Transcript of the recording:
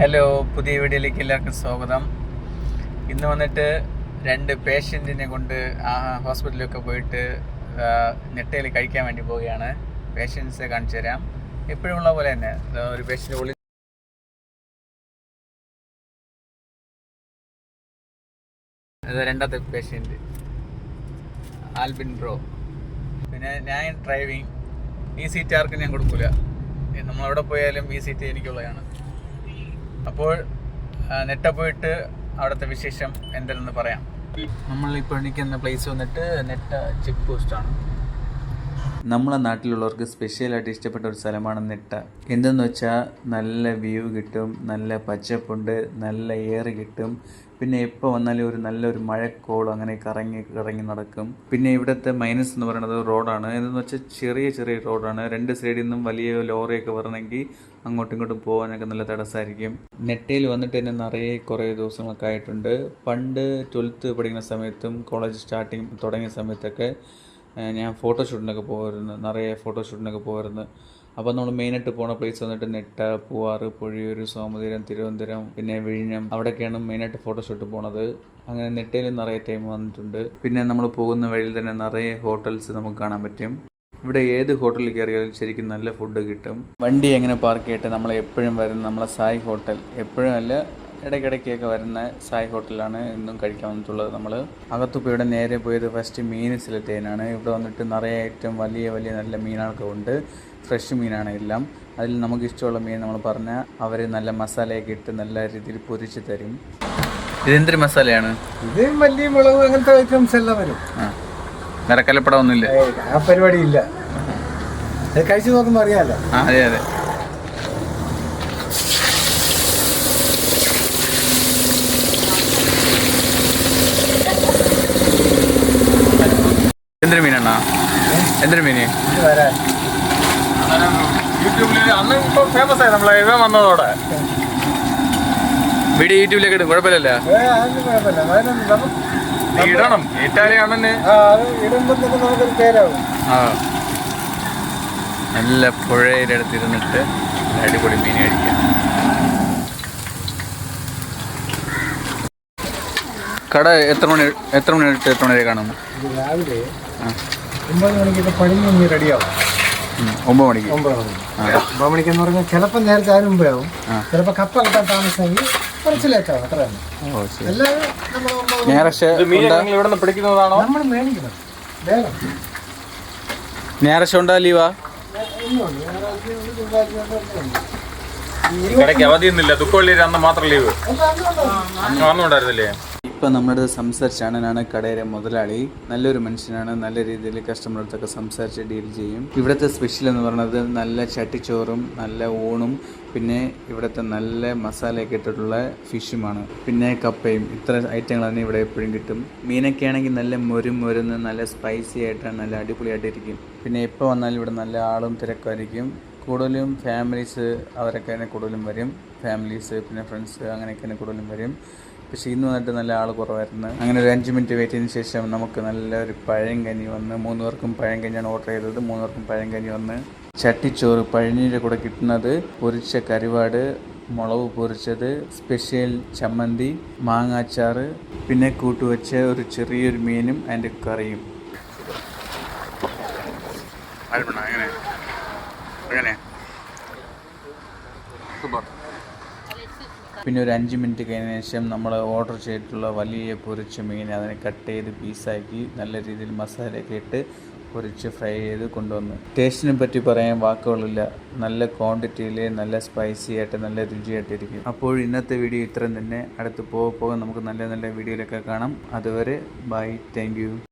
Hello, പുതിയ വീഡിയോയിലേക്ക് എല്ലാവർക്കും സ്വാഗതം. ഇന്ന് വന്നിട്ട് 2 പേഷ്യൻറ്റിനെ കൊണ്ട് ഹോസ്പിറ്റലിലൊക്കെ പോയിട്ട് നെട്ടയിൽ കഴിക്കാൻ വേണ്ടി പോവുകയാണ്. പേഷ്യൻസിനെ കാണിച്ചു തരാം. എപ്പോഴും ഉള്ള പോലെ തന്നെ ഒരു പേഷ്യൻ്റ് ഉള്ളിൽ. ഇത് രണ്ടാമത്തെ പേഷ്യൻറ്റ് ആൽബിൻ ബ്രോ. പിന്നെ ഞാൻ ഡ്രൈവിങ്. ഈ സീറ്റ് ആർക്കും ഞാൻ കൊടുക്കില്ല. നമ്മളെവിടെ പോയാലും ഈ സീറ്റ് എനിക്കുള്ളതാണ്. അപ്പോൾ നെട്ട പോയിട്ട് അവിടുത്തെ വിശേഷം എന്തെന്ന് പറയാം. നമ്മളിപ്പോൾ നിൽക്കുന്ന പ്ലേസ് വന്നിട്ട് നെട്ട ചെക്ക് പോസ്റ്റാണ്. നമ്മളെ നാട്ടിലുള്ളവർക്ക് സ്പെഷ്യലായിട്ട് ഇഷ്ടപ്പെട്ട ഒരു സ്ഥലമാണ് നെട്ട. എന്തെന്ന് വെച്ചാൽ നല്ല വ്യൂ കിട്ടും, നല്ല പച്ചപ്പുണ്ട്, നല്ല എയർ കിട്ടും. പിന്നെ എപ്പോൾ വന്നാലും ഒരു നല്ലൊരു മഴക്കോളം അങ്ങനെ കറങ്ങി നടക്കും. പിന്നെ ഇവിടുത്തെ മൈനസ് എന്ന് പറയുന്നത് റോഡാണ്. എന്തെന്ന് വെച്ചാൽ ചെറിയ റോഡാണ്. 2 സൈഡിൽ നിന്നും വലിയ ലോറിയൊക്കെ വരണമെങ്കിൽ അങ്ങോട്ടും ഇങ്ങോട്ടും പോകാനൊക്കെ നല്ല തടസ്സമായിരിക്കും. നെട്ടയിൽ വന്നിട്ട് തന്നെ നിറയെ കുറേ ദിവസങ്ങളൊക്കെ ആയിട്ടുണ്ട്. പണ്ട് 12th പഠിക്കുന്ന സമയത്തും കോളേജ് തുടങ്ങിയ സമയത്തൊക്കെ ഞാൻ ഫോട്ടോഷൂട്ടിനൊക്കെ പോകുമായിരുന്നു. നിറയെ ഫോട്ടോഷൂട്ടിനൊക്കെ പോകുമായിരുന്നു. അപ്പോൾ നമ്മൾ മെയിനായിട്ട് പോകുന്ന പ്ലേസ് വന്നിട്ട് നെട്ട, പൂവാറ്, പൊഴിയൂർ, സോമതീരം, തിരുവനന്തപുരം, പിന്നെ വിഴിഞ്ഞം, അവിടെയൊക്കെയാണ് മെയിനായിട്ട് ഫോട്ടോഷൂട്ട് പോണത്. അങ്ങനെ നെട്ടയിൽ നിറയെ ടൈം വന്നിട്ടുണ്ട്. പിന്നെ നമ്മൾ പോകുന്ന വഴിയിൽ തന്നെ നിറയെ ഹോട്ടൽസ് നമുക്ക് കാണാൻ പറ്റും. ഇവിടെ ഏത് ഹോട്ടലിൽ കയറിയാലും ശരിക്കും നല്ല ഫുഡ് കിട്ടും. വണ്ടി എങ്ങനെ പാർക്ക് ചെയ്തിട്ട് നമ്മൾ എപ്പോഴും വരുന്ന നമ്മളെ സായ് ഹോട്ടൽ, എപ്പോഴും അല്ല ഇടയ്ക്കിടയ്ക്കൊക്കെ വരുന്ന സായ് ഹോട്ടലാണ് എന്നും കഴിക്കാൻ വന്നിട്ടുള്ളത്. നമ്മൾ അകത്തുപ്പോൾ ഇവിടെ നേരെ പോയത് ഫസ്റ്റ് മീൻ സെലക്ട് ചെയ്യാനാണ്. ഇവിടെ വന്നിട്ട് നിറയെ ഏറ്റവും വലിയ നല്ല മീനുകളൊക്കെ ഉണ്ട്. ഫ്രഷ് മീനാണ് എല്ലാം. അതിൽ നമുക്ക് ഇഷ്ടമുള്ള മീൻ നമ്മൾ പറഞ്ഞാൽ അവർ നല്ല മസാലയൊക്കെ ഇട്ട് നല്ല രീതിയിൽ പൊരിച്ച് തരും. ഇതെന്തൊരു മസാലയാണ്? ഇത് മല്ലി, മുളക് അങ്ങനത്തെ ഐറ്റംസ് എല്ലാം വരും. വേറെ കലപ്പടമൊന്നുമില്ല, ആ പരിപാടി ഇല്ല. അത് കഴിച്ചു നോക്കുമ്പോൾ അറിയാമല്ലോ. അതെ. എന്തൊരു മീനാണ്? എന്തൊരു മീന്? യൂട്യൂബിൽ അന്ന് ഇപ്പോൾ ഫേമസ് ആയി നമ്മളെ ഇവ വന്നതോടെ. വീഡിയോ യൂട്യൂബിലേക്ക് ഇടും, കുഴപ്പമില്ലല്ലോ. ഇടണം, ഇട്ടാലെയാണെന്ന് ഇടുമ്പോൾ തന്നെ നമുക്കൊരു പേരാവും. നല്ല പുഴയുടെ അടുത്തിരുന്നിട്ട് അടിപൊളി മീൻ കഴിക്കാം. കട എത്ര മണി തൊട്ട് എത്ര മണി വരെ കാണും? രാവിലെ 9 മണിക്കൊക്കെ പടിഞ്ഞ് റെഡിയാവും. 9 മണിക്ക്. 9 മണിക്കെന്ന് പറഞ്ഞാൽ ചിലപ്പോൾ നേരത്തെ അതിന് മുമ്പേ ആവും. ചിലപ്പോൾ കപ്പ കിട്ടാൻ താമസിച്ചെങ്കിൽ കുറച്ച് ലേറ്റാവും. അത്ര തന്നെ. പിടിക്കുന്നതാണോ നമ്മൾ മേടിക്കണം? വേഗം ഞായറാഴ്ച ഉണ്ടാ ലീവാ? അവധിയൊന്നുമില്ല. ദുഃഖവെള്ളി അന്ന് മാത്രം ലീവ്. ഉണ്ടായിരുന്നില്ലേ? ഇപ്പം നമ്മുടെ സംസാരിച്ച അണ്ണനാണ് കടയിലെ മുതലാളി. നല്ലൊരു മനുഷ്യനാണ്. നല്ല രീതിയിൽ കസ്റ്റമർ അടുത്തൊക്കെ സംസാരിച്ച് ഡീൽ ചെയ്യും. ഇവിടുത്തെ സ്പെഷ്യൽ എന്ന് പറയുന്നത് നല്ല ചട്ടിച്ചോറും നല്ല ഊണും പിന്നെ ഇവിടുത്തെ നല്ല മസാലയൊക്കെ ഇട്ടിട്ടുള്ള ഫിഷുമാണ്. പിന്നെ കപ്പയും. ഇത്ര ഐറ്റങ്ങളാണ് ഇവിടെ എപ്പോഴും കിട്ടും. മീനൊക്കെ ആണെങ്കിൽ നല്ല മൊരുന്ന് നല്ല സ്പൈസി ആയിട്ടാണ്, നല്ല അടിപൊളിയായിട്ടിരിക്കും. പിന്നെ എപ്പോൾ വന്നാലും ഇവിടെ നല്ല ആളും തിരക്കായിരിക്കും. കൂടുതലും ഫാമിലീസ് അവരൊക്കെ തന്നെ കൂടുതലും വരും. ഫാമിലീസ് പിന്നെ ഫ്രണ്ട്സ് അങ്ങനെയൊക്കെ തന്നെ കൂടുതലും വരും. പക്ഷേ ഇന്ന് വന്നിട്ട് നല്ല ആൾ കുറവായിരുന്നു. അങ്ങനെ ഒരു 5 മിനിറ്റ് വെയിറ്റ് ചെയ്തതിന് ശേഷം നമുക്ക് നല്ലൊരു പഴങ്കഞ്ഞി വന്ന്, 3 പേർക്കും പഴങ്കഞ്ഞിയാണ് ഓർഡർ ചെയ്തത്. 3 പേർക്കും പഴങ്കഞ്ഞി വന്ന്. ചട്ടിച്ചോറ്, പഴനീൻ്റെ കൂടെ കിട്ടുന്നത് പൊരിച്ച കരുവാട്, മുളക് പൊരിച്ചത്, സ്പെഷ്യൽ ചമ്മന്തി, മാങ്ങാച്ചാറ്, പിന്നെ കൂട്ടുവെച്ച ഒരു ചെറിയൊരു മീനും അതിൻ്റെ കറിയും. പിന്നെ ഒരു 5 മിനിറ്റ് കഴിഞ്ഞതിന് ശേഷം നമ്മൾ ഓർഡർ ചെയ്തിട്ടുള്ള വലിയ പൊരിച്ച മീൻ അതിനെ കട്ട് ചെയ്ത് പീസാക്കി നല്ല രീതിയിൽ മസാലയൊക്കെ ഇട്ട് പൊരിച്ച് ഫ്രൈ ചെയ്ത് കൊണ്ടുവന്ന്. ടേസ്റ്റിനെ പറ്റി പറയാൻ വാക്കുകളില്ല. നല്ല ക്വാണ്ടിറ്റിയിൽ നല്ല സ്പൈസി ആയിട്ട് നല്ല രുചിയായിട്ടിരിക്കും. അപ്പോൾ ഇന്നത്തെ വീഡിയോ ഇത്രയും തന്നെ. അടുത്ത് പോകെ നമുക്ക് നല്ല വീഡിയോയിലൊക്കെ കാണാം. അതുവരെ ബൈ, താങ്ക് യു.